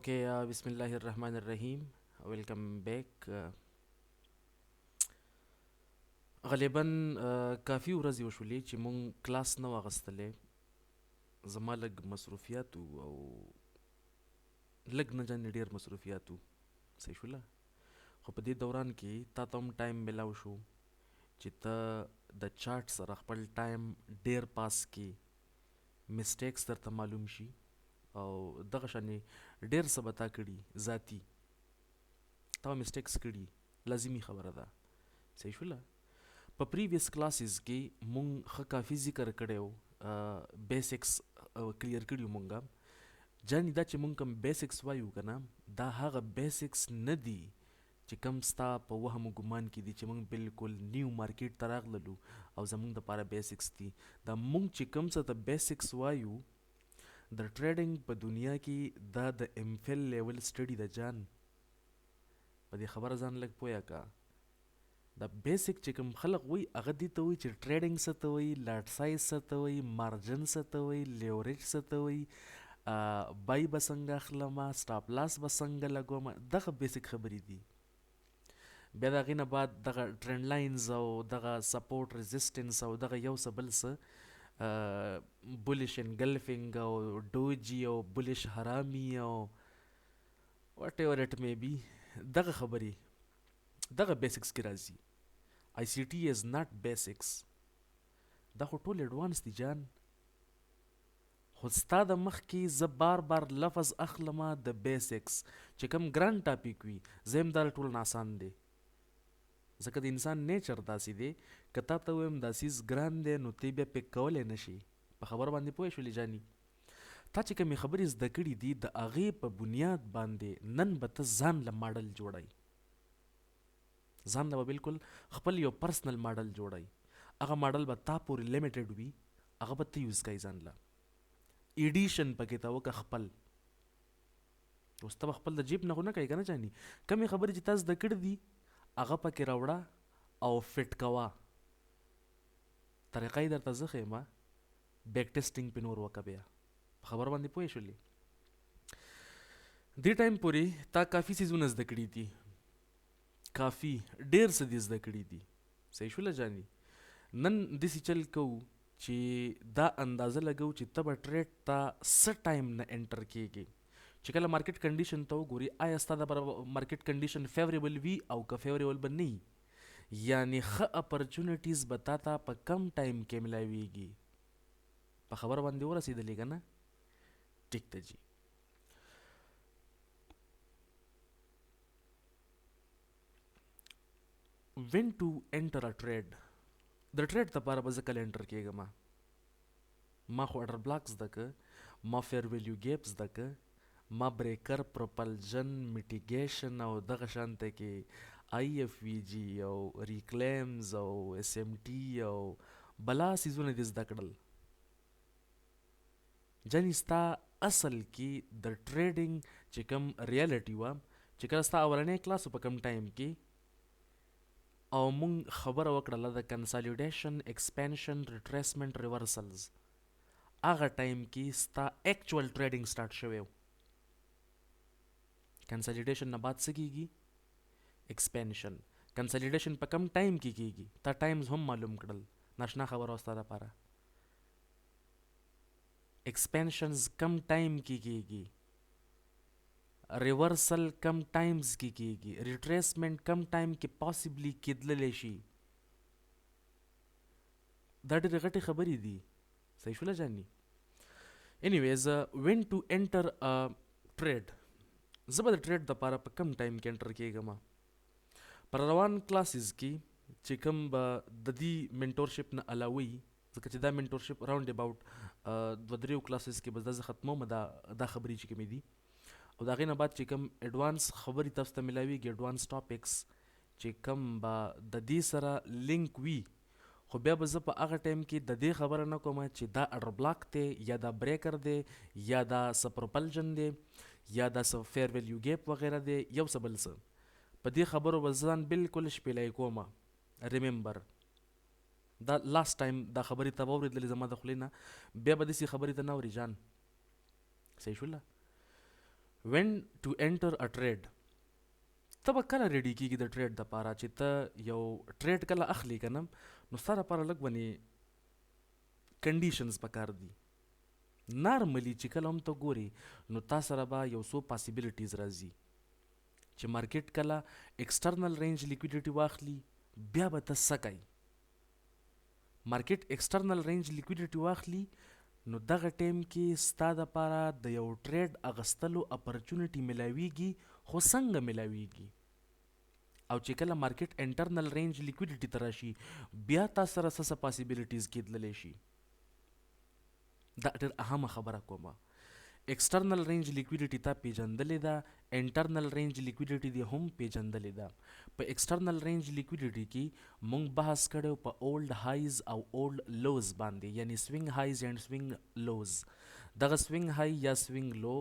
اوكې بسم الله الرحمن الرحیم. ویلکم بیک. غالبا کافی ورځې وشولې چې مونږ کلاس نه واغستلې. زما لږ مصروفیات وو او لږ نه جانې ډېر مصروفیات وو. صحیح شوله. خو په دې دوران کې تا ته هم ټایم میلاو شو چې ته د چارټ سره خپل ټایم ډېر پاس کې مسټیکس درته معلوم شي او دغه شانې ډېر څه به تا کړي ذاتي تا مسټیکس کړي لازمي خبره ده. صحیح شوله. په پریویس کلاسز کې مونږ ښه کافي ذکر کړی و، بیسکس کلیر کړي وو مونږه. جانې دا چې مونږ کوم بیسکس وایو که نه، دا هغه بیسکس نه دي چې کوم ستا په وهم و ګمان کې دي چې مونږ بالکل نیو مارکیټ ته راغللو او زمونږ دپاره بیسکس دي. دا مونږ چې کوم څه ته بیسکس وایو د ټریډنګ په دنیا کې دا د امفل لیول سټډي ده جان. په دې خبره ځان لږ پویه که. دا بیسک چې کوم خلق وایي هغه دې ته وایي چې ټریډنګ څه ته وایي، لاټ سایز څه ته وایي، مارجن څه ته وایي، لیوریج څه ته وایي، بای به څنګه اخلمه، سټاپ لاس به څنګه لګومه، دغه بیسک خبرې دي. بیا د هغې نه بعد دغه ټرینډ لاینز او دغه سپورټ ریزسټنس او دغه یو څه بل څه، بولش انګلفنګ او ډوجي او بولش حرامي او واټ ایور اټ مې بي، دغه خبرې دغه بیسکس کې راځي. آی سی ټي از ناٹ بیسکس. دا خو ټول ایډوانس دي جان. خو ستا د مخ کې زه بار بار لفظ اخلمه د بیسکس چې کوم ګران ټاپیک وي، زه یم دا ټول ناسان دی. ځکه د انسان نیچر داسې دی، که تا ته ویم دا څیز ګران دی نو تی بیا پیک کولی نه شي. په خبره باندې پوه شولې جاني. تا چې کومې خبرې زده کړي دي د هغې په بنیاد باندې نن به ته ځان له ماډل جوړی، ځان له به بالکل خپل یو پرسنل ماډل جوړی. هغه ماډل به تا پورې لیمیټډ وي، هغه به ته یوز کوي ځان له. ایډیشن پکې ته وکړه خپل. اوس ته به خپل د جیب نه خو نه کوي که نه جاني. کمې خبرې چې تا زده کړي دي هغه پکې راوړه او فټ کوه. طریقه یې درته زه ښیمه، بیک ټیسټینګ پې نور وکړه. بیا په خبره باندې پوه شولې. دې ټایم پورې تا کافي څیزونه زده کړي دي، کافي ډېر څه دې زده کړي دي. صحیح شوله جاني. نن داسې چل کوو چې دا اندازه لګو چې ته به ټریډ ته څه ټایم نه انټر کېږي. چې کله مارکیټ کنډیشن ته وګوري آیا ستا دپاره مارکیټ کنډیشن فیوریبل وي او که فیوریبل به نه وي، یعنې ښه اپرچونیټیز به تا ته په کم ټایم کې ملاویږي. په خبره باندې ورسېدلې که نه؟ ټیک ده جي. when to enter a trade. د ټریډ دپاره به زه کله انټر کېږم؟ ما خو اډر بلاک زده که، ما فیر ویلیو ګیپ زده که، ما بریکر پروپلژن میټیګیشن او دغه شانته کې آی ایف وی جی او ریکلیمز او اس ایم ټي او بلا سیزونه دې زده کړل. جانې ستا اصل کې د ټریډینګ چې کوم ریالټي وه، چې کله ستا اولنی کلاس په کم ټایم کې او مونږ خبره وکړله د کنسالیډیشن ایکسپینشن ریټریسمنټ ریورسلز، هغه ټایم کې ستا ایکچوال ټریډینګ سٹارټ شوی و. کنسالیډیشن نه بعد څه کېږي؟ ایکسپینشن. کنسالیډیشن په کم ټایم کې کېږي؟ تا ټایمز هم معلوم کړل، ناشنا خبره وه ستا دپاره. ایکسپینشنز کم ټایم کې کېږي، ریورسل کم ټایمز کې کېږي، ریټریسمنټ کم ټایم کې پاسبلی کېدللی شي. دا ډېرې غټې خبرې دي. صحیح شوله جاني. انیویز وین ټو انټر ټریډ. زه به د ټریډ دپاره په کم ټایم کې انټر کېږم؟ پر روان کلاسز کې چې کوم به د دې منټورشپ نه علاوه وي، ځکه چې دا منټورشپ راوند اباوټ 2-3 کلاسز کې به زه ختموم دا خبرې چې کومې دي. او د هغې نه بعد چې کوم ایډوانس خبرې تاسو ته میلاویږي، ایډوانس ټاپکس چې کوم به د دې سره لینک وي، خو بیا به زه په هغه ټایم کې د دې خبره نه کوم چې دا اډر بلاک دی یا دا بریکر دی یا دا څه پروپلژن دی یا دا څه فیر ویلیو ګیپ وغیره دی، یو څه بل څه. په دې خبرو به ځان بالکل شپېلی کوم. ریممبر دا لاست ټایم دا خبرې ته واورېدلې زما د خولې نه، بیا به داسې خبرې ته نه اوري جان. صحیح شوله. when to enter a trade. ته به کله ریډي کېږي د ټریډ دپاره چې ته یو ټریډ کله اخلي که نه، نو ستا دپاره لږ ونې کنډیشنز پکار دي. نارملی چې کله هم ته ګوري نو تا سره به یو څو پاسیبلیټیز راځي چې مارکیټ کله ایکسټرنل رینج لیکویډیټي واخلي، بیا به ته څه کوي. مارکیټ ایکسټرنل رینج لیکویډیټي واخلي نو دغه ټیم کې ستا دپاره د یو ټریډ اغستلو اپرچونټي ملاویږي، خو څنګه ملاویږي؟ او چې کله مارکیټ انټرنل رینج لیکویډیټي ته راشي بیا تا سره څه پاسیبلیټیز کېدلی شي. دا ډېر اهمه خبره کومه. ایکسټرنل رینج لیکویډیټي تا پیژندلې ده، انټرنل رینج لیکویډیټي دې هم پیژندلې ده. په ایکسټرنل رینج لیکویډیټي کې مونږ بحث کړی په اولډ هایز او اولډ لوز باندې، یعنی سوینګ هایز اینډ سوینګ لوز. دغه سوینګ های یا سوینګ لو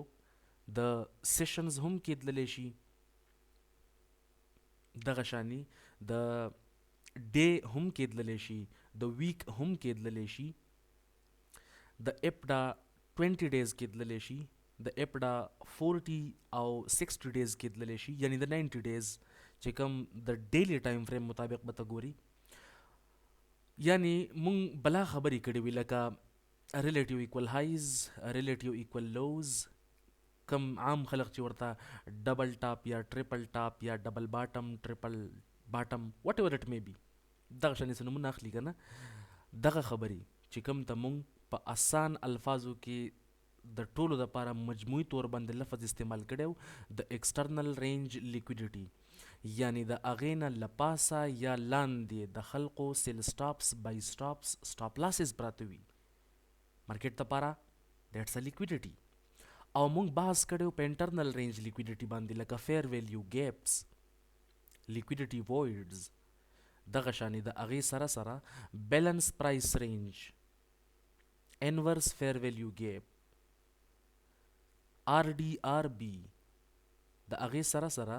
د سیشنز هم کېدلی شي، دغه شانی د ډے هم کېدلی شي، د ویک هم کېدلی شي، د اپډا 20 days کېدلی شي، د اپډا 40 او 60 days کېدلی شي، یعنی د 90 days چې کوم د ډیلی ټایم فریم مطابق به ته ګوري. یعنی مونږ بلا خبرې کړې وي لکه ریلیټیو ایکول هایز، ریلیټیو ایکول لوز، کم عام خلق چې ورته ډبل ټاپ یا ټریپل ټاپ یا ډبل باټم، ټریپل باټم، واټ ایور اټ می بی، دغه شانې څه نومونه اخلي که نه. دغه خبرې چې کوم ته مونږ په آسان الفاظو کې د ټولو دپاره مجموعي طور باندې لفظ استعمال کړی د ایکسټرنل رینج لیکویډیټي، یعنی د هغې نه له پاسه یا لاندې د خلقو سیل سټاپس، بای سټاپس، سټاپ لاسز پراته وي مارکیټ دپاره، دیټس ا لیکویډیټي. او مونږ بحث کړی په انټرنل رینج لیکویډیټي باندې لکه فیر ویلیو ګیپس، لیکویډیټي وایډز، دغه شانې د هغې سره سره بیلنس پرایس رینج، انورس فیر ویلیو گیپ، آر ډي آر بي، د هغې سره سره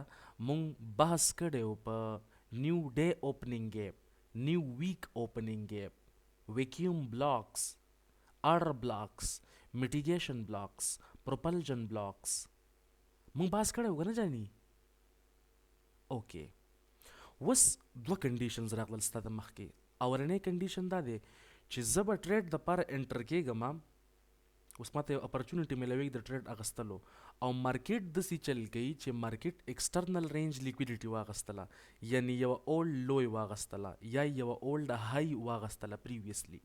مونږ بحث کړی په نیو ډے اوپننګ گیپ، نیو ویک اوپننګ گیپ، ویکیوم بلاکس، آرډر بلاکس، میټیګیشن بلاکس، پروپلجن بلاکس، مونږ بحث کړی و که نه جاني؟ اوکې، اوس دوه کنډیشنز راغلل ستا د مخکې. اولنی کنډیشن دا دی چې زه به ټریډ دپاره انټر کېږم، اوس ماته یو اپرچونټي میلاویږي د ټریډ اخیستلو، او مارکیټ داسې چل کوي چې مارکیټ ایکسټرنل رینج لیکویډیټي واغستله، یعنی یوه اولډ لوی واغستله یا یوه اولډ های واغستله پریویسلی.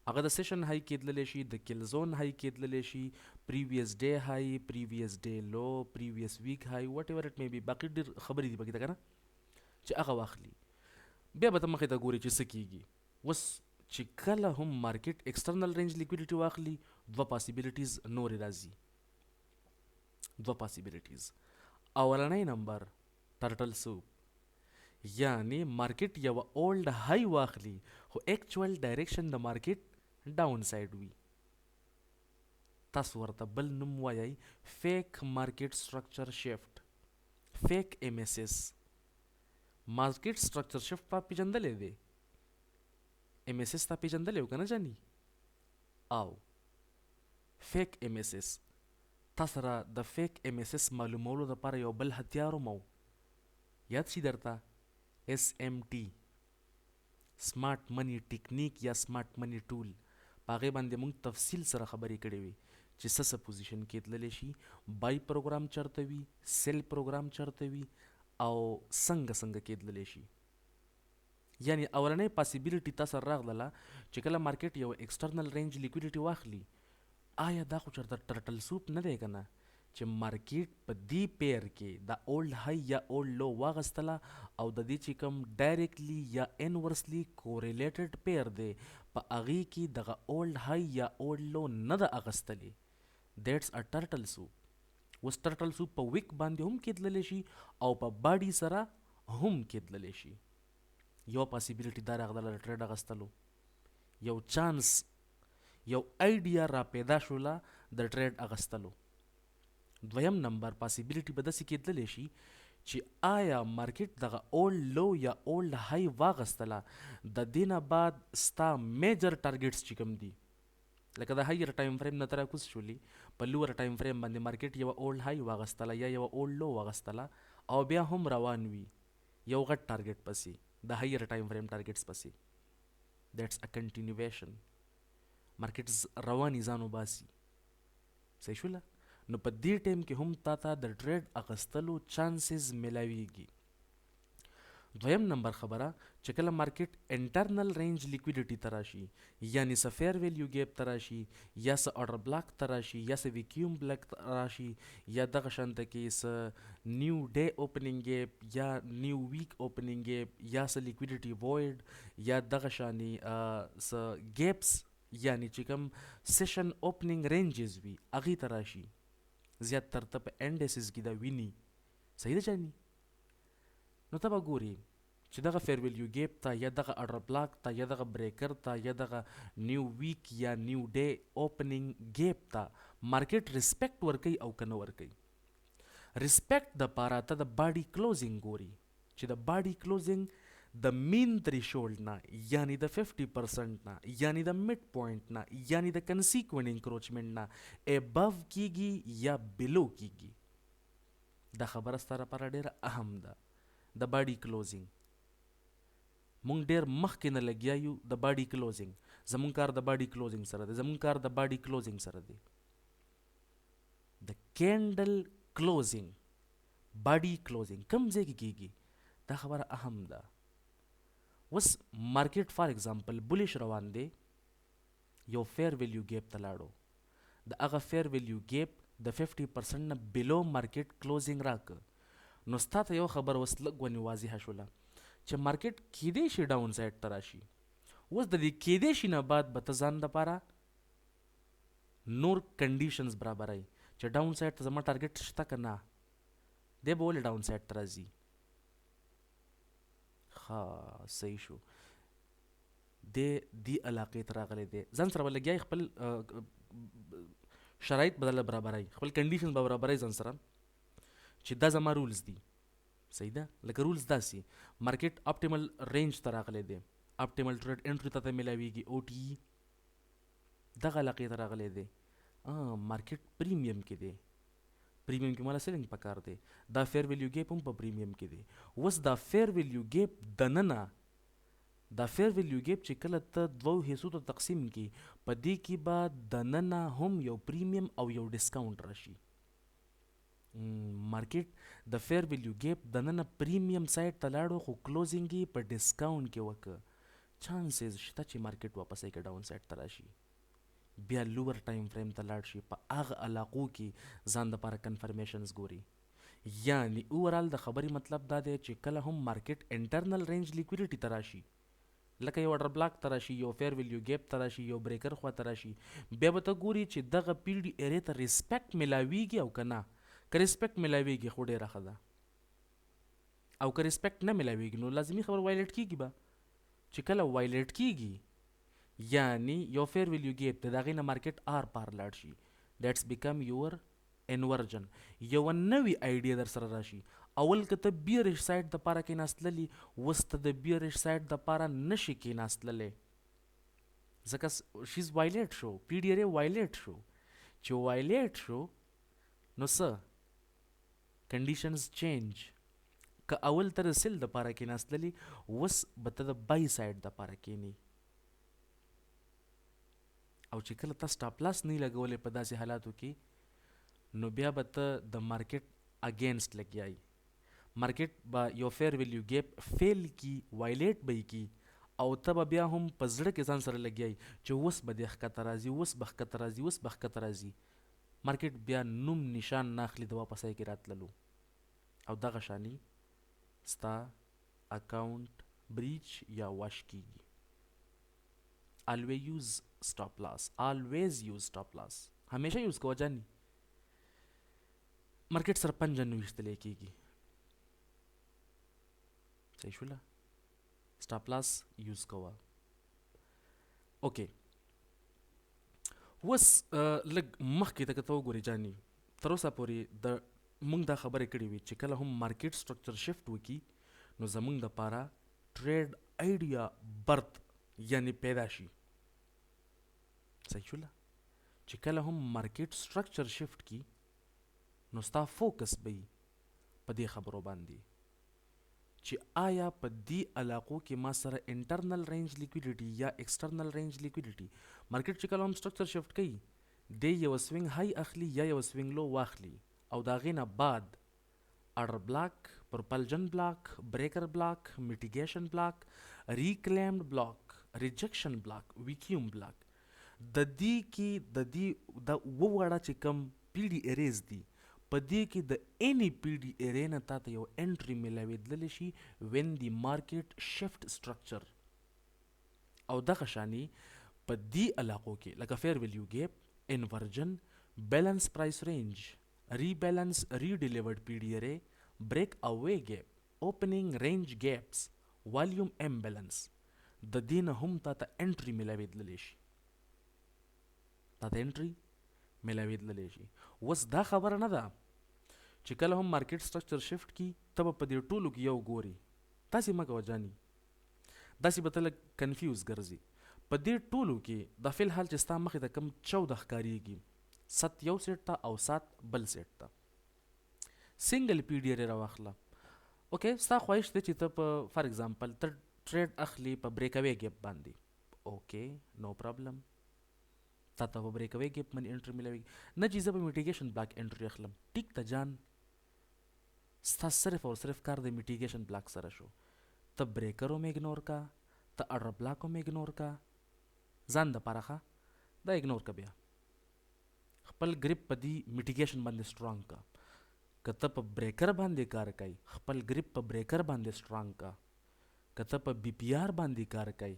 هغه د سیشن های کېدلی شي، د کلزون های کېدلی شي، پریویس ډے های، پریویس ډے لو، پریویس ویک های، واټ ایور اټ می بي، باقي ډېر خبرې دي پکې ته که نه، چې هغه واخلي. بیا به ته مخې ته ګوري چې څه کېږي. اوس چې کله هم مارکیټ ایکسټرنل رینج لیکویډیټي واخلي دوه پاسیبلیټیز نورې راځي، دوه پاسیبلیټیز. اولنی نمبر ټرټل سوپ، یعنی مارکیټ یوه اولډ های واخلي خو ایکچوال ډایریکشن د مارکیټ ډاون سایډ وي. تاسو ورته بل نوم وایئ فیک مارکیټ سټرکچر شفت، فیک ایم ایس ایس. مارکیټ سټرکچر شفت تا پیژندلی دی، ایم ایس ایس تا پیژندلی و که نه جاني؟ او فیک ایم ایس ایس، تا سره د فیک ایم ایس ایس معلومولو دپاره یو بل هتیار هم و، یاد شي درته؟ اس ایم ټي، سمارټ منی ټیکنیک یا سمارټ منی ټول. په هغې باندې موږ تفصیل سره خبرې کړې وي چې څه پوزیشن کېدلی شي، بای پروګرام چرته وي، سیل پروګرام چرته وي، او څنګه کېدلی شي. یعنی اولنی پاسیبلیټي تا سره راغله چې کله مارکیټ یو ایکسټرنل رینج لیکویډیټي واخلي، آیا دا خو چېرته ټرټل سوپ نه دی که نه چې مارکیټ په دې پیر کې د اولډ های یا اولډ لو واغستله او د دې چې کوم ډایرکټلی یا انورسلی کوریلیټډ پیر دی په هغې کې دغه اولډ های یا اولډ لو نه ده اغستلی، دیټس ا ټرټل سوپ. اوس ټرټل سوپ په ویک باندې هم کېدلی شي او په باډي سره هم کېدلی شي. یو پاسیبلیټي دا راغله د ټریډ اغستلو، یو چانس، یو ایډیا را پیدا شوله د ټریډ اغستلو. دویم نمبر پاسیبلیټي به داسې کېدلی شي چې آیا مارکیټ دغه اولډ لو یا اولډ های واغستله، د دې نه بعد ستا میجر ټارګیټس چې کوم دي لکه د هایر ټایم فریم نه تر کوز شولي په لوور ټایم فریم باندې مارکیټ یو اولډ های واغستله یا یو اولډ لو واغستله او بیا هم روان وي یو غټ ټارګټ پسې د هایر ټایم فریم ټارګټس پسې دیټس ا کنټینیویشن مارکیټ رواني ځان وباسي صحیح شوله نو په دې ټایم کې هم تا ته د ټریډ اخیستلو چانسز ملاویږي دویم نمبر خبره چې کله مارکیټ انټرنل رینج لیکویډیټي ته راشي یعنی څه فیر ویلیو ګیپ ته راشي یا څه آرډر بلاک ته راشي یا څه ویکیوم بلاک ته راشي یا دغه شانته کې څه نیو ډے اوپننګ ګیپ یا نیو ویک اوپننګ ګیپ یا څه لیکویډیټي وایډ یا دغه شانې څه ګیپس یعنی چې کوم سیشن اوپننګ رینجز وي هغې ته راشي زیات تر ته په انډیسز کې دا ویني صحیح ده جاني نو ته به ګوري چې دغه فیر ویلیو ګیپ ته یا دغه آرډر بلاک ته یا دغه بریکر ته یا دغه نیو ویک یا نیو ډے اوپننګ ګیپ ته مارکیټ ریسپیکټ ورکوي او که نه ورکوي ریسپیکټ دپاره ته د باډي کلوزینګ ګوري چې د باډي کلوزینګ د مین تھریشولډ نه یعنی د 50% نه یعنی د مډ پوینټ نه یعنی د کنسیکوینټ انکروچمنټ نه ابو کیږي یا بلو کیږي دا خبره ستاره لپاره ډیره اهم ده د باډي کلوزینګ مونږ ډیر مخکې نه لګیا یو د باډي کلوزینګ زمونږ کار د باډي کلوزینګ سره دی زمونږ کار د باډي کلوزینګ سره دی د کینډل کلوزینګ باډي کلوزینګ کوم ځای کې کیږي دا خبره اهم ده اوس مارکیټ فار ایگزامپل بولیش روان دی یو فیر ویلیو ګیپ ته لاړو د هغه فیر ویلیو ګیپ د 50% نه بلو مارکیټ کلوزینګ راکه نو ستا ته یو خبر اوس لږ ونې واضحه شوله چې مارکیټ کیدای شي ډاون سایډ ته راشي اوس د دې کیدای شي نه بعد به ته ځان دپاره نور کنډیشنز برابروي چې ډاون سایډ ته زما ټارګټ شته که نه دی به ولې ډاون سایډ ته راځي ها صحیح شو دی علاقې ته راغلی دی ځان سره به لګیا خپل شرایط بدله برابروي خپل کنډیشن به برابروي ځان سره چې دا زما رولز دي صحیح ده لکه رولز داسې مارکیټ اپټیمل رینج ته راغلی دی اپټیمل ټریډ انټری ته ملاویږي او ټي دغه علاقې ته راغلی دی مارکیټ پریمیم کې دی پریمیم کې مالا سیلنګ پکار دی دا فیر ویلیو ګیپ هم په پریمیم کې دی اوس دا فیر ویلیو ګیپ دننه دا فیر ویلیو ګیپ چې کله ته دوو حصو ته تقسیم کی په دې کې به دننه هم یو پریمیم او یو ډسکاونټ راشي مارکیټ د فیر ویلیو ګیپ دننه پریمیم سایډ ته لاړو خو کلوزینګ یې په ډسکاونټ کې وکړه چانسز شته چې مارکیټ واپس یې ډاون سایډ ته راشي بیا لوور ټایم فریم ته لاړ شي په هغه علاقو کې ځان دپاره کنفرمیشنز ګوري یعنی اوورال د خبرې مطلب دا دی چې کله هم مارکیټ انټرنل رینج لیکویډیټي ته راشي لکه یو آرډر بلاک ته راشي یو فیر ویلیو ګیپ ته راشي یو بریکر خوا ته راشي بیا به ته ګوري چې دغه پی ډي ایرې ته ریسپیکټ ملاویږي او که نه که ریسپیکټ ملاویږي خو ډېره ښه ده او که ریسپیکټ نه ملاویږي نو لازمي خبر وایلیټ کیږي به چې کله وایلیټ کیږي یعنی یو فیر ویلیو ګیپ د هغې نه مارکیټ آر پار لاړ شي دیټس بیکم یور انورجن یو نوی آیډیا در سره راشي اول که ته بیرش سایډ دپاره کېناستللي اوس ته د بیرش سایډ دپاره نشي کېناستللی ځکه شیز وایلیټ شو پی ډي ارې وایلیټ شو چې وایلیټ شو نو څه کنډیشنز چینج که اول ته د سیل دپاره کېناستللي اوس به ته د بای سایډ دپاره کېني او چې کله ته سټاپ لاس نه لګولې په داسې حالاتو کې نو بیا به ته د مارکیټ اگینسټ لګیایي مارکیټ به یو فیر ویلیو ګیپ فیل کی وایلیټ به یې کی او ته به بیا هم په زړه کې ځان سره لګیایي چې اوس به دې ښکته راځي اوس به ښکته راځي اوس به ښکته راځي مارکیټ بیا نوم نشان نه اخلي د واپسۍ کې راتللو او دغه شاني ستا اکاونټ بریچ یا واش کیږي always use stop loss همیشه یوز کوه جانی مارکیټ سره 95 ویشتلی کیږي صحیح شوله سټاپ لاس یوز کوه اوکې اوس لږ مخکې ته که ته وګورې جاني تر اوسه پورې د موږ دا خبرې کړې وي چې کله هم مارکیټ سټرکچر شفت وکړي نو زموږ دپاره ټریډ آیډیا برت یعنی پیدا شي صحیح شوله چې کله هم مارکیټ سټرکچر شفت کی نو ستا فوکس به په دې خبرو باندې چې آیا په دې علاقو کې ما سره انټرنل رینج لیکویډیټي یا ایکسټرنل رینج لیکویډیټي مارکیټ چې کله هم سټرکچر شفت کوي دی یو سوینګ های اخلي یا یو سوینګ لو واخلي او د هغې نه بعد اډر بلاک پرپلجن بلاک بریکر بلاک میټیګیشن بلاک ریکلیمډ بلاک ریجیکشن بلاک ویکیوم بلاک د دې کې د دې د ووړه چې کم پی ډي اریز دي په دې کې د اني پی ډي اري نه تاته یو انټري ملاویدلی شي وین دی مارکیټ شفت سټرکچر او دغه شانی په دې علاقو کې لکه فیر ویلیو ګیپ انورجن بیلنس پرایس رینج ریبیلنس ریډیلیورډ پی ډي اري break away gap opening range gaps volume imbalance د دې نه هم تاته انټري ملاویدلی شي تاته انټري ملاویدلی شي اوس دا خبره نه ده چې کله هم مارکیټ سټرکچر شفت کی ته به په دې ټولو کې یو ګوري داسې مه کوه جاني داسې به ته لږ کنفیوز ګرځي په دې ټولو کې د فلحال چې ستا مخې ته کم 14 ښکارېږي 7 یو سیټ ته او 7 بل سیټ ته سنگل پی ډي اري راواخله اوکې ستا خواهش دی چې ته په فار ایگزامپل ته ټریډ اخلي په بریک اوے ګیپ باندې اوکې نو پرابلم تا ته په بریک اوے ګیپ باندې انټري ملاویږي نه چې زه په میټیګیشن بلاک انټري اخلم ټیک ته جان ستا صرف او صرف کار د میټیګیشن بلاک سره شو ته بریکر هم اګنور کا ته اډر بلاک هم اګنور کا ځان دپاره ښه دا اګنور کا بیا خپل ګریپ په دې میټیګیشن باندې سټرانګ کا که ته په بریکر باندې کار کوي خپل ګریپ په بریکر باندې سټرانګ کا که ته په بی پی آر باندې کار کوي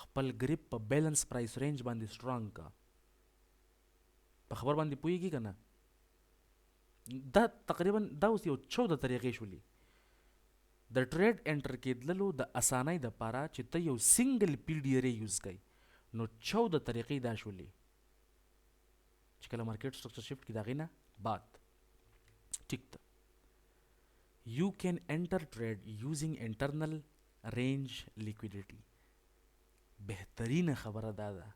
خپل ګریپ په بیلنس پرایس رینج باندې سټرانګ کا په خبر باندې پوهیږي که نه دا تقریبا دا اوس یو 14 طریقې شولي د ټریډ انټر کېدلو د اسانۍ دپاره چې ته یو سنګل پی ډي اري یوز کوي نو 14 طریقې دا شولي چې کله مارکیټ سټرکچر شفت کی د هغې نه بعد ٹھیک تا you can enter trade using internal range liquidity بهترین خبره دا ده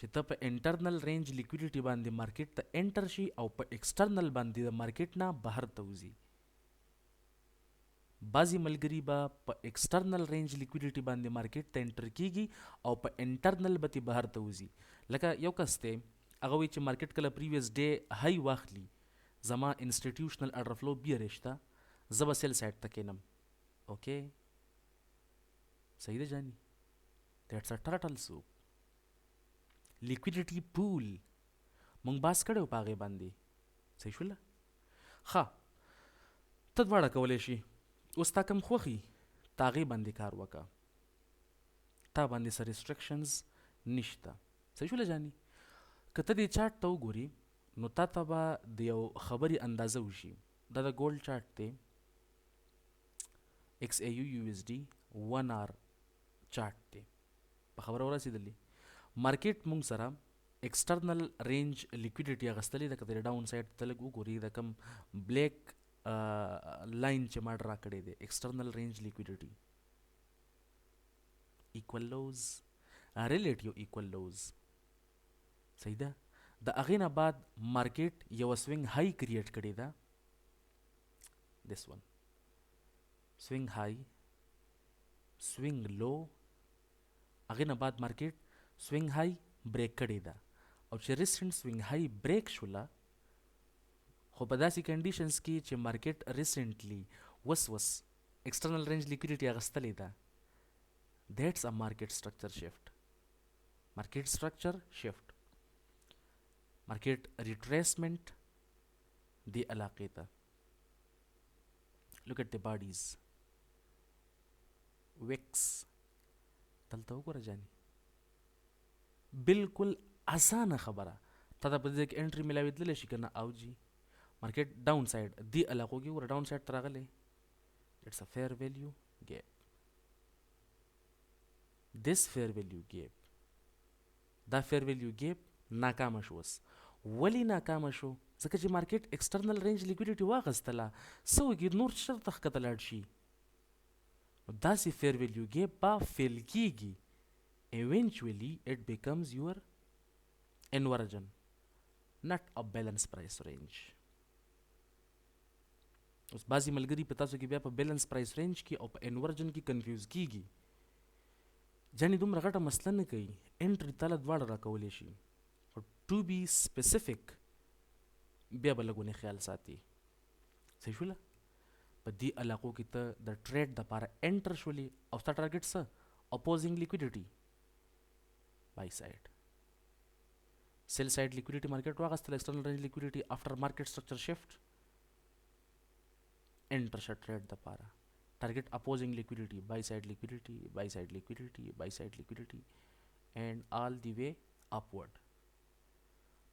چې ته په انټرنل رینج لیکویډیټي باندې مارکیټ ته انټر شي او په ایکسټرنل باندې د مارکیټ نه بهر ته وځي بعضې ملګري به په ایکسټرنل رینج لیکویډیټي باندې مارکیټ ته انټر کیږي او په انټرنل به تې بهر ته وځي لکه یو کس دی هغه وایي چې مارکیټ کله پریویس ډے های واخلي زما انسټیټیوشنل اډر فلو بیره شته زه به سیل سایډ ته کینم اوکې صحیح ده جاني دیټس ا ټرټل سوپ لیکویډیټي پول مونږ باس کړی و په هغې باندې صحیح شوله ښه ته دواړه کولی شي اوس تا کم خوښي تا هغې باندې کار وکړه تا باندې څه ریسټرکشنز نشته صحیح شوله جاني که ته دې چارټ ته وګوري نو تا ته به د یو خبرې اندازه وشي دا د ګولډ چارټ دی ایکس ای یو یو ایس ډي 1 آر چارټ دی په خبره ورسېدلې مارکیټ مونږ سره ایکسټرنل رینج لیکویډیټي اخیستلې ده که د ډاون سایډ ته لږ وګوري د کم بلیک لاین چې ما ډرا کړی دی ایکسټرنل رینج لیکویډیټي ایکول لوز ریلیټیو ایکول لوز صحیح ده د هغې نه بعد مارکیټ یو سوینګ های کریټ کړې ده دس ون سوینګ های سوینګ لو هغې نه بعد مارکیټ سوینګ های بریک کړې ده او چې ریسنټ سوینګ های بریک شوله خو په داسې کنډیشنز کې چې مارکیټ ریسنټلی وس ایکسټرنل رینج لیکویډیټي اخیستلې ده دیټس ا مارکیټ سټرکچر شفت مارکیټ سټرکچر شفت مارکیټ ریټریسمنٹ دی علاقې ته لوک ایٹ دی باډیز ویکس دلته وګوره جاني بالکل اسانه خبره تا ته په دې کې انټري ملاویدلی شي که نه او جي مارکیټ ډاون سایډ دی علاقو کې وګوره ډاون سایډ ته راغلی اټس ا فیر ویلیو ګیپ دس فیر ویلیو ګیپ دا فیر ویلیو ګیپ ناکامه شو اوس ولې ناکامه شو ځکه چې مارکیټ ایکسټرنل رینج لیکویډیټي واخیستله څه وکړي نور چېرته ښکته لاړ شي نو داسې فیر ویلیو ګیپ به فیل کیږي eventually it becomes your inversion not a balance price range. اوس بعضې ملګري په تاسو کې بیا په بیلنس پرایس رینج کې او په انورجن کې کنفیوز کیږي. جانې دومره غټه مسله نه کوي، انټري تاله دواړه راکولی شي. ټو بی سپیسیفیک بیا به لږ ونې خیال ساتي. صحیح شوله؟ په دې علاقو کې ته د ټریډ دپاره انټر شولې او ستا ټارګټ څه؟ اپوزنګ لیکویډیټي بای سایډ. سیل سایډ لیکویډیټي مارکیټ واغستله، ایکسټرنل رینج لیکویډیټي افټر مارکیټ سټرکچر شفټ انټر شه ټریډ دپاره. ټارګټ اپوزنګ لیکویډیټي، بای سایډ لیکویډیټي، بای سایډ لیکویډیټي، بای سایډ لیکویډیټي اینډ آل دی وے اپورډ.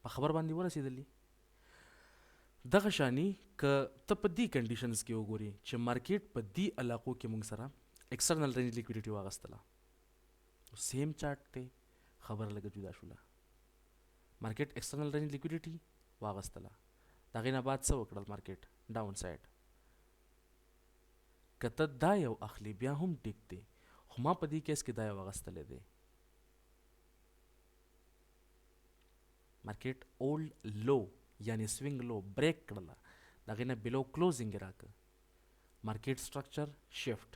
په خبر باندې ورسېدلی. دغه شانی که ته په دې کنډیشنز کې وګورې چې مارکیټ په دې علاقو کې موږ سره ایکسټرنل رینج لیکویډیټي واغستله، سیم چارټ دی، خبره لږه جدا شوله. مارکیټ ایکسټرنل رینج لیکویډیټي واغستله، د هغې نه بعد څه وکړل مارکیټ؟ ډاون سایډ. که ته دا یو اخلي بیا هم ټیک دی، خو ما په دې کیس کې دا یو اغستلی دی. مارکیټ اولډ لو یعنی سوینګ لو بریک کړله، د هغې نه بلو کلوزنګ یې راکړه. مارکیټ سټرکچر شفټ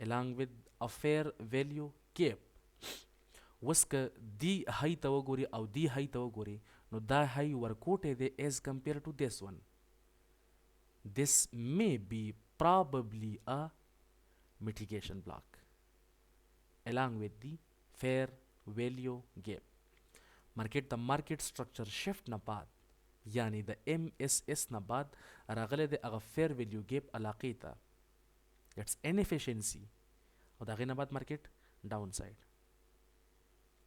along with a fair value gap. اوس که دی های ته وګوري او دی های ته وګوري نو دا های ورکوټی دی as compared to this one. This may be probably a mitigation block along with the fair value gap. مارکیټ د مارکیټ سټرکچر شفت نه بعد یعنی د MSS نه بعد راغلی دی هغه فیر ویلیو ګیپ علاقې ته، اټس انفیشنسي، او د هغې نه بعد مارکیټ ډاون سایډ.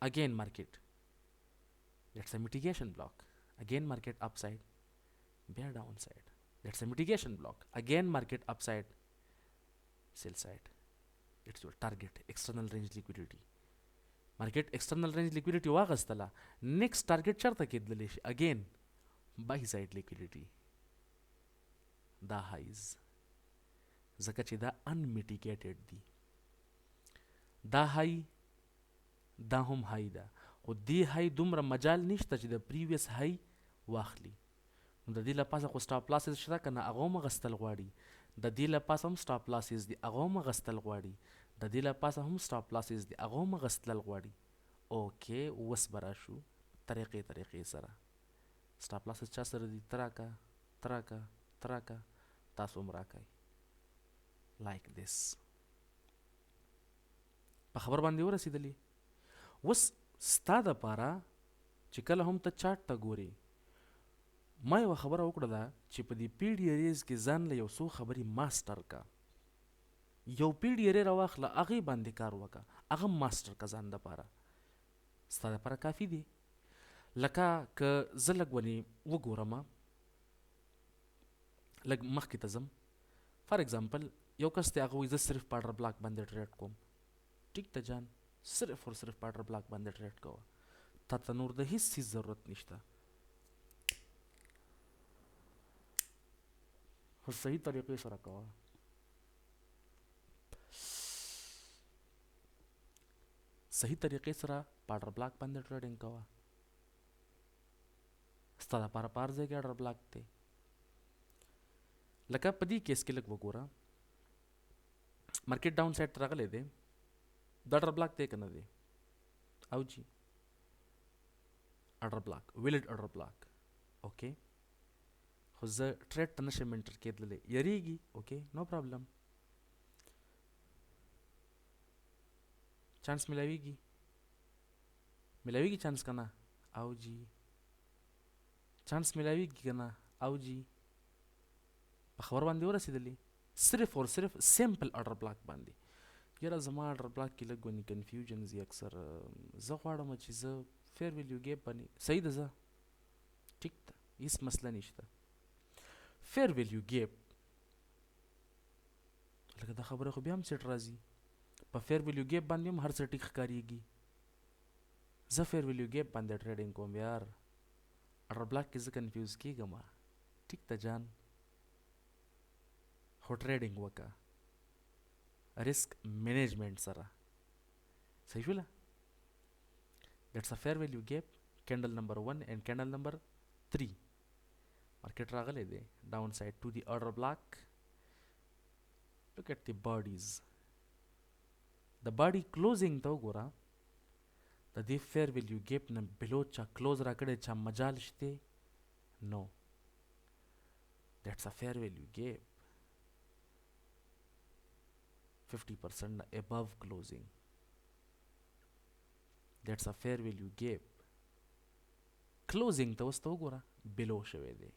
اگین مارکیټ اټس ا میټیګیشن بلاک، اگین مارکیټ اپ سایډ، بیا ډاون سایډ. That's a mitigation block. Again market upside, sell side. It's your target, external range liquidity. Market external range liquidity واغستله، next target چرته کېدلی شي؟ again buy side liquidity. دا highs ځکه چې دا unmitigated دي. دا high دا هم high ده، خو دې high دومره مجال نشته چې د previous high واخلي. د دې لپاسه خو سټاپ لاسز شته که نه، هغه هم اغستل غواړي. د دې لپاسه هم سټاپ لاسز دي، هغه هم اغستل غواړي. د دې لپاسه هم سټاپ لاسز دي، هغه هم اغستل غواړي. اوکې اوس به راشو طریقې سره. سټاپ لاسز چا سره دي؟ تراکه تاسو هم راکئ لایک دیس. په خبر باندې ورسېدلی. اوس ستا دپاره چې کله هم ته چارټ ته ګورې، ما یوه خبره وکړله چې په دې پی ډي اریز کې ځان له یو څو خبرې ماسټر کا. یو پی ډي اری راواخله، هغې باندې کار وکړه، هغه ماسټر که ځان دپاره، ستا دپاره کافي دی. لکه که زه لږ ونې وګورم، لږ مخکې ته ځم. فار ایگزامپل یو کس دی، هغه وایي زه صرف په اډر بلاک باندې ټریډ کوم. ټیک ده جان، صرف اور صرف په اډر بلاک باندې ټریډ کوه، تا ته نور د هیڅ څیز ضرورت نشته. خو صحیح طریقې سره کوه. صحیح طریقې سره په اډر بلاک باندې ټریډینګ کوه. ستا دپاره په هر ځای کې اډر بلاک دی. لکه په دې کیس کې لږ وګوره، مارکیټ ډاون سایډ ته راغلی دی، دا اډر بلاک دی که نه دی؟ او جی اډر بلاک، ویلډ اډر بلاک. اوکې خو زه ټریډ ته نشم انټر کېدلی، یریږي. اوکې نو پرابلم، چانس ملاویږي چانس که نه؟ او جی چانس ملاویږي که نه؟ او جی په خبر باندې ورسېدلی. صرف اور صرف سیمپل اډر بلاک باندې. یاره زما اډر بلاک کې لږ ونې کنفیوژن زی اکثر زه غواړم چې زه فیر ویلیو ګیپ باندې صحیح ده. زه ټیک ده، هېڅ مسله نشته. فیر ویلیو ګیپ لکه دا خبره خو بیا هم سیټ راځي، په فیر ویلیو ګیپ باندې هم هر څه ټیک ښکارېږي. زه فیر ویلیو ګیپ باندې ټریډینګ کوم یار، اډر بلاک کې زه کنفیوز کېږم. ټیک ده جان، خو ټریډینګ وکړه رسک مینجمنټ سره. صحیح شوله؟ دیټس ا فیر ویلیو ګیپ، candle number 1 and candle number 3 market راغلی دی downside to the order block. Look at the bodies. The body closing ته وګوره د دې fair value gap نه below چا close راکړی چا مجال شته no, that's a fair value gap 50% above closing. That's a fair value gap. Closing ته اوس ته وګوره below شوی دی.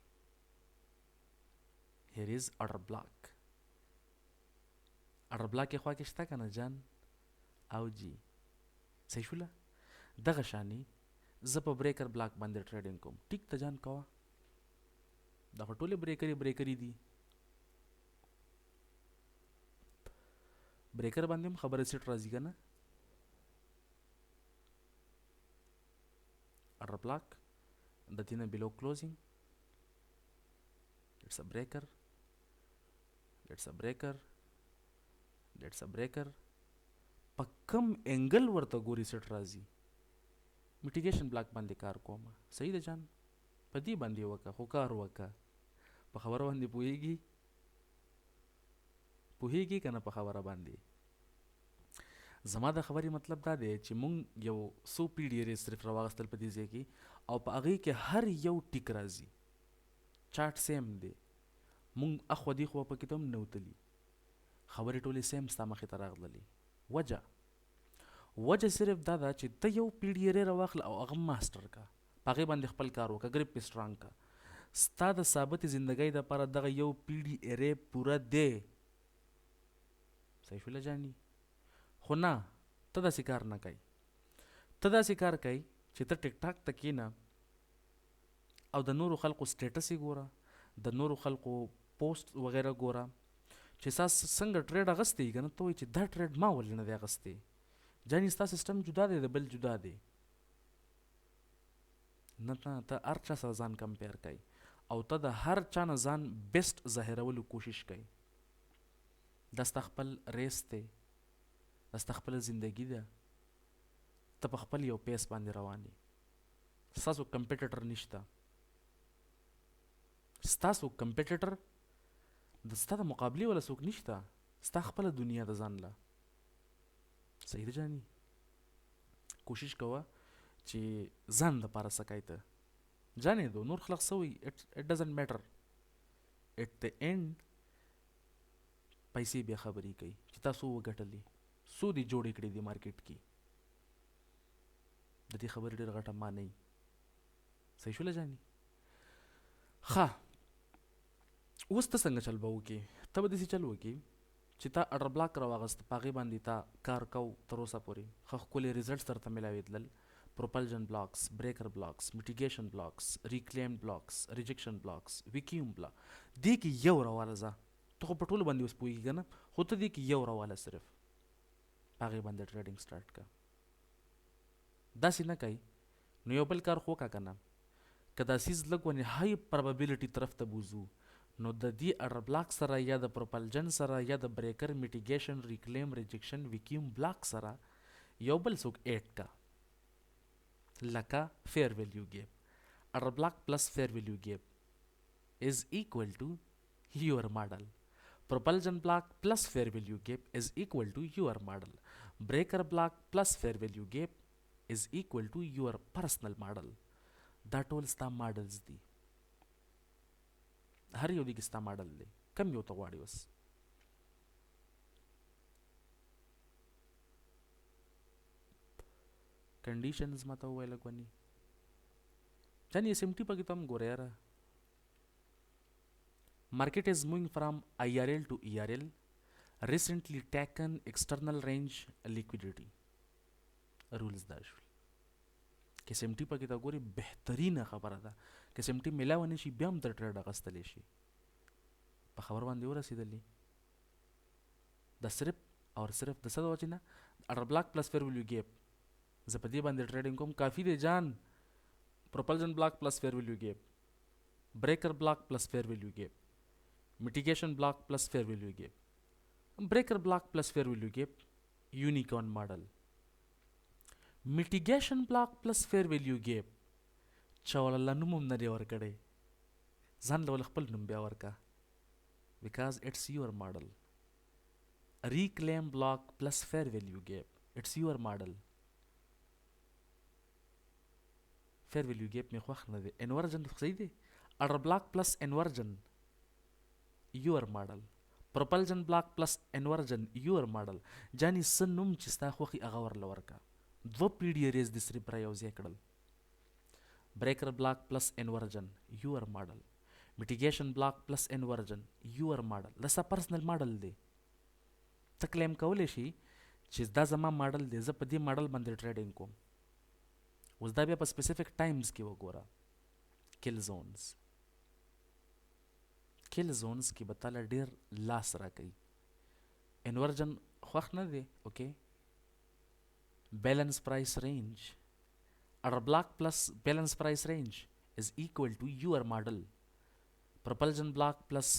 Here is order block. order block یې خوا کې شته که نه جان او جی صحیح شوله. دغه شانې زه په بریکر بلاک باندې ټریډینګ کوم ټیک ته جان کوه دا خو ټولې بریکري دي بریکر باندې هم خبره سیټ راځي که نه order block د دې نه below closing it's a breaker that's a breaker that's a breaker په کم انګل ورته ګوري سیټ راځي میټیګیشن بلاک باندې کار کوم صحیح ده جان په دې باندې وکړه خو کار وکړه په خبره باندې پوهیږي که نه په خبره باندې زما د خبرې مطلب دا دی چې مونږ یو څو پیډي ری صرف راواغستل په دې ځای کې او په هغې کې هر یو ټیک راځي چارټ سیم دی مونږ اخوا دې خوا پکې ته هم نه وتلي خبرې ټولې سیم ستا مخې ته راغللې وجه صرف دا ده چې ته یو پیډي ری راواخله او هغه ماسټر کا په هغې باندې خپل کار وکړه ګریپ پې سټرانګ کا ستا د ثابتې زندګۍ دپاره دغه یو پیډي ری پوره دی صحیح شوله جاني خو نه ته داسې کار نه کوي ته داسې کار کوي چې ته ټیک ټاک ته کښېنه او د نورو خلقو سټیټس یې ګوره د نورو خلقو پوسټ وغیره ګوره چې ستا څنګه ټریډ اغستی که نه ته وایي چې دا ټریډ ما ولې نه دی اغستی جاني ستا سیسټم جدا دی د بل جدا دی نه ته هر چا سره ځان کمپیر کوي او ته د هر چا نه ځان بیسټ ظاهرولو کوشش کوي دا ستا خپل ریس دی دا ستا خپله زندګي ده ته په خپل یو پیس باندې روان یې ستاسو کمپیټیټر نشته ستاسو کمپیټیټر ستا د مقابلې ولا څوک نشته ستا خپله دنیا د ځان له صحیح ده جاني کوشش کوه چې ځان دپاره څه کوې ته جانې دو نور خلق څه وایي اټ ډزنټ میټر اټ د اینډ پیسې بیا خبرې کوي چې تاسو وګټلې څو دې جوړې کړې دي مارکیټ کې د دې خبرې ډېر غټه معنی صحیح شوله جاني ښه اوس ته څنګه چل به وکړې ته به داسې چل وکړې چې تا اډر بلاک راواغست په هغې باندې تا کار کو تر اوسه پورې ښه ښکلې ریزلټس درته میلاوېدلل propulsion blocks, breaker blocks, mitigation blocks, reclaimed blocks, rejection blocks, vacuum block دې کې یو راواله ځه ته خو په ټولو باندې اوس پوهېږي که نه خو ته دې کې یو راواله صرف په هغې باندې ټریډینګ سټارټ کړه داسې نه کوي نو یو بل کار خو وکړه که نه که دا سیز لږ ونې هائی پرابیبلیټي طرف ته بوځو نو د دې اډر بلاک سره یا د پروپلجن سره یا د بریکر میټیګیشن ریکلیم ریجیکشن ویکیوم بلاک سره یو بل څوک ایډ کا لکه فیر ویلیو گیپ اډر بلاک پلس فیر ویلیو گیپ is equal to your model. Propulsion block plus fair value gap is equal to your model. Breaker block plus fair value gap is equal to your personal model. دا ټول ستا ماډلز دي هر یو دی کې ستا ماډل دی کم یو ته غواړي اوس کنډیشنز ماته ووایه لږ ونې جانې ایس ایم ټي پکې ته هم ګوره یاره market is moving from IRL to ERL recently taken external range liquidity rules دا شول که ایس ایم ټي پکې ته ګورې بهترینه خبره ده که ایس ایم ټي میلاوه نه شي بیا هم تر ټریډ اخیستلی شي په خبر باندې ورسېدلي دا صرف اور صرف د څه د وجې نه اډر بلاک پلس فیر ویلیو گیپ زه په دې باندې ټریډینګ کوم کافي دی جان پروپلجن بلاک پلس فیر ویلیو گیپ بریکر بلاک پلس فیر ویلیو گیپ mitigation block plus fair value gap breaker block plus fair value gap unicorn model mitigation block plus fair value gap چا ول الله نوم هم نه دی ورکړی، ځان له ول خپل نوم بیا ورکا، because it's your model. Reclaim block plus fair value gap, it's your model. fair value gap می خوښ نه دی. inversion صحیح دی. order block plus inversion your model. propulsion block plus inversion your model. جاني سنوم چې ستا خوخي هغه ورله ورکا. دو پی ډي اریز د سری پر یو ځای کړل. breaker block plus inversion your model. mitigation block plus inversion your model. دا ستا پرسنل ماډل دی. ته کلیم کولی شي چې دا زما ماډل دی، زه په دې ماډل باندې ټریډینګ کوم. اوس دا بیا په سپیسیفیک ټایمز کې وګوره. کل زونز کې به تاله ډېر لاس راکوي. انورجن خوښ نه دی. اوکې، بیلنس پرایس رینج order block plus balance price range is equal to your model. propulsion block plus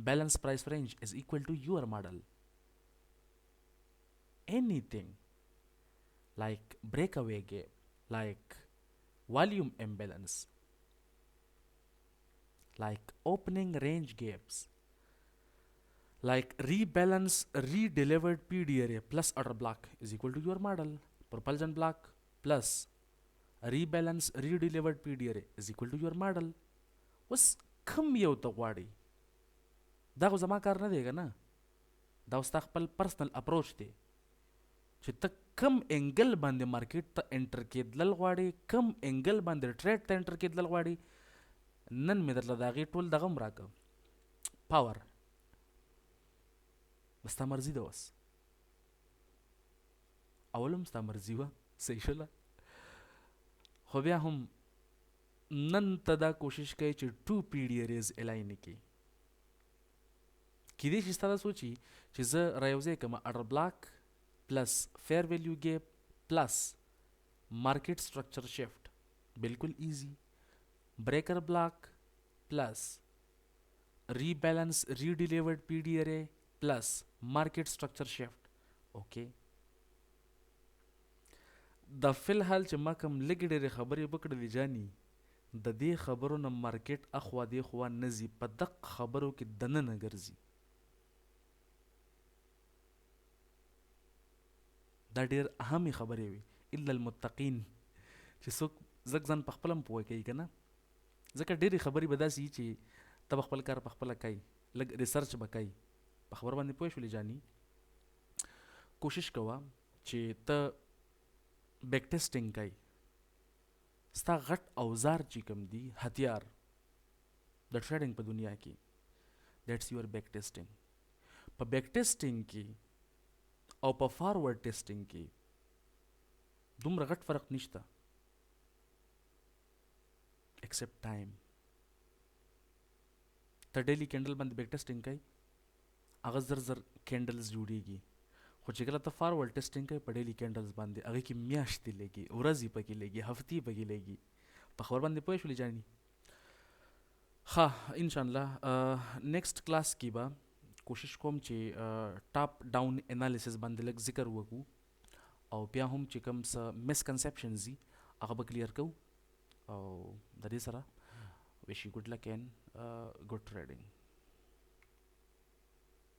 balance price range is equal to your model. anything like breakaway gap, like volume imbalance, like opening range gaps, like rebalance redelivered PDRA plus order block is equal to your model. propulsion block plus rebalance redelivered PDRA is equal to your model. وس کم یو ته غواړي، دا خو زما کار نه دی که نه، دا ستا خپل پرسنل اپروچ دی چې ته کم انګل باندې مارکیټ ته انټر کېدلل غواړې، کم انګل باندې ټریډ ته انټر کېدلل غواړې. نن مې درله د هغې ټول دغه هم راکړه، پاور ستا مرضي ده. اوس اول هم ستا مرضي وه، صحیح شوله، خو بیا هم نن ته دا کوشش کوي چې ټو پی ډي اریز الاین کړي. کیدای شي ستا دا سوچي چې زه رایوځای کړم order block plus fair value gap plus market structure shift. बिल्कुल easy. breaker block plus rebalance redelivered PDRA plus market structure shift. okay. د فلحال چې ما کوم لږې ډېرې خبرې وکړلې جاني، د دې خبرو نه مارکیټ اخوا دې خوا نه ځي، په دق خبرو کې دننه ګرځي. دا ډېر اهمې خبرې وي، الا المتقین چې څوک زګ ځان په خپله هم پوه کوي که نه. ځکه ډېرې خبرې به داسې وي چې ته به خپل کار په خپله کوي، لږ ریسرچ به کوي. په خبر باندې پوه شولې جاني؟ کوشش کوه چې ته بیک ټیسټینګ کوي. ستا غټ اوزار چې کوم دي، هتیار د ټریډینګ په دنیا کې، دیټس یور بیک ټیسټینګ. په بیک ټیسټینګ کې او په فارورډ ټیسټینګ کې دومره غټ فرق نشته ایکسپټ ټایم. ته ډیلی کینډل باندې بیک ټیسټینګ کوي، هغه زر زر کینډلز جوړیږي. خو چې کله ته فارورډ ټیسټینګ کوي په ډیلی کینډلز باندې، هغې کې میاشتې لګي، ورځې پکې لګي، هفتې پکې لګي. په خبر باندې پوه شولې جاني؟ ښه، انشاءالله نیکسټ کلاس کې به کوشش کوم چې ټاپ ډاون انالیسس باندې لږ ذکر وکړو، او بیا هم چې کوم څه مسکنسپشنز دي هغه به کلیر کوو، او د دې سره وش یو ګډ لک اینڈ ګډ ټریډینګ.